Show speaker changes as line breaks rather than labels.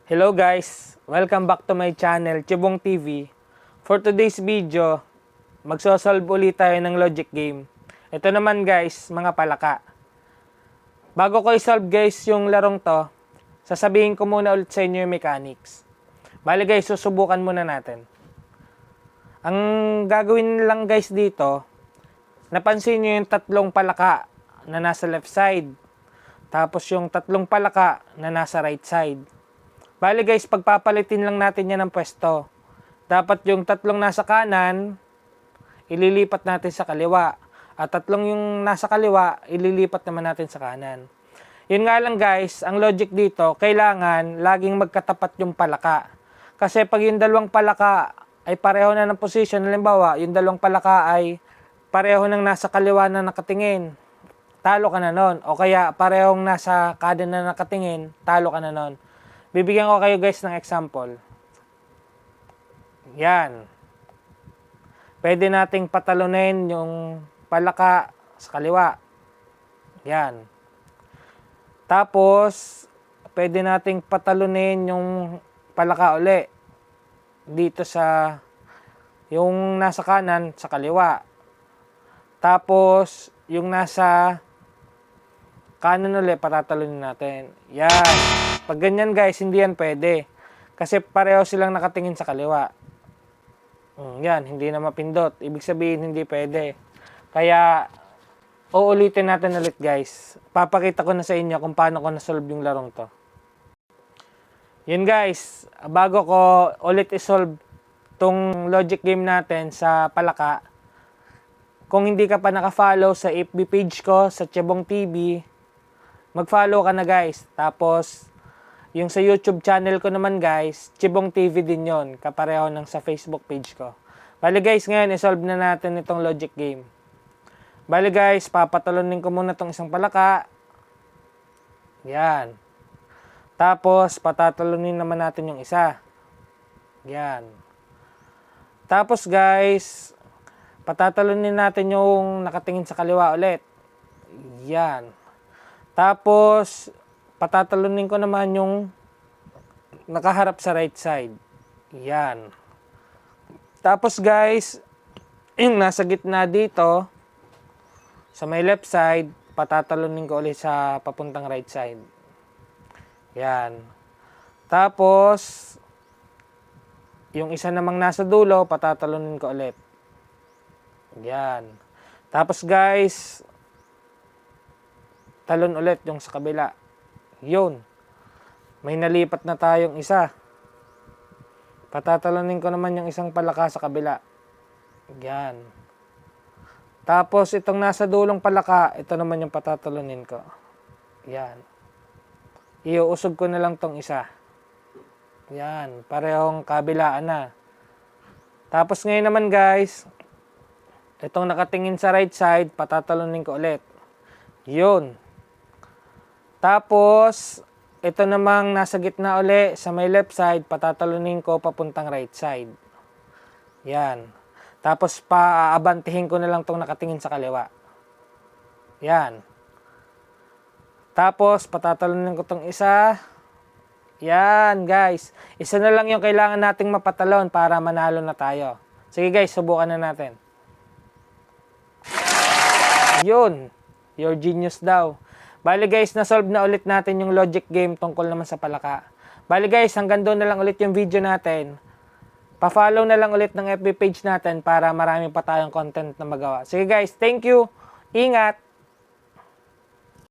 Hello guys! Welcome back to my channel, Chibong TV. For today's video, magsosolve ulit tayo ng logic game. Ito naman guys, mga palaka. Bago ko isolve guys yung larong to, sasabihin ko muna ulit sa inyo yung mechanics. Bali guys, susubukan muna natin. Ang gagawin lang guys dito, napansin nyo yung tatlong palaka na nasa left side. Tapos yung tatlong palaka na nasa right side. Bali guys, pagpapalitin lang natin yan ng pwesto. Dapat yung tatlong nasa kanan, ililipat natin sa kaliwa. At tatlong yung nasa kaliwa, ililipat naman natin sa kanan. Yun nga lang guys, ang logic dito, kailangan laging magkatapat yung palaka. Kasi pag yung dalawang palaka ay pareho na ng position, halimbawa, yung dalawang palaka ay pareho nang nasa kaliwa na nakatingin, talo ka na nun. O kaya parehong nasa kanan na nakatingin, talo ka na nun. Bibigyan ko kayo guys ng example. Yan. Pwede nating patalunin yung palaka sa kaliwa. Yan. Tapos, pwede nating patalunin yung palaka uli. Dito sa, yung nasa kanan, sa kaliwa. Tapos, yung nasa kanan uli, patatalunin natin. Yan. Pag ganyan guys, hindi yan pwede. Kasi pareho silang nakatingin sa kaliwa. Yan, hindi na mapindot. Ibig sabihin, hindi pwede. Kaya, uulitin natin ulit guys. Papakita ko na sa inyo kung paano ko na-solve yung larong to. Yun guys, bago ko ulit isolve tong logic game natin sa palaka, kung hindi ka pa naka-follow sa FB page ko, sa Chibong TV, mag-follow ka na guys. Tapos, yung sa YouTube channel ko naman guys, Chibong TV din yon, kapareho ng sa Facebook page ko. Bali guys, ngayon isolve na natin itong logic game. Bali guys, papatalunin ko muna itong isang palaka. Yan. Tapos, patatalunin naman natin yung isa. Yan. Tapos guys, patatalunin natin yung nakatingin sa kaliwa ulit. Yan. Tapos, patatalunin ko naman yung nakaharap sa right side. Yan. Tapos guys, yung nasa gitna dito, sa may left side, patatalunin ko ulit sa papuntang right side. Yan. Tapos, yung isa namang nasa dulo, patatalunin ko ulit. Yan. Tapos guys, talon ulit yung sa kabila. Yun. May nalipat na tayong isa. Patatalunin ko naman yung isang palaka sa kabila. Yan. Tapos itong nasa dulong palaka, ito naman yung patatalunin ko. Yan. Iuusog ko na lang tong isa. Yan. Parehong kabilaan na. Tapos ngayon naman guys, itong nakatingin sa right side, patatalunin ko ulit. Yun. Tapos, ito namang nasa gitna uli, sa may left side, patatalunin ko papuntang right side. Yan. Tapos, paaabantihin ko na lang itong nakatingin sa kaliwa. Yan. Tapos, patatalunin ko itong isa. Yan, guys. Isa na lang yung kailangan nating mapatalon para manalo na tayo. Sige guys, subukan na natin. Yun. Your genius daw. Bali guys, na-solve na ulit natin yung logic game tungkol naman sa palaka. Bali guys, hanggang doon na lang ulit yung video natin. Pa-follow na lang ulit ng FB page natin para marami pa tayong content na magawa. Sige guys, thank you. Ingat!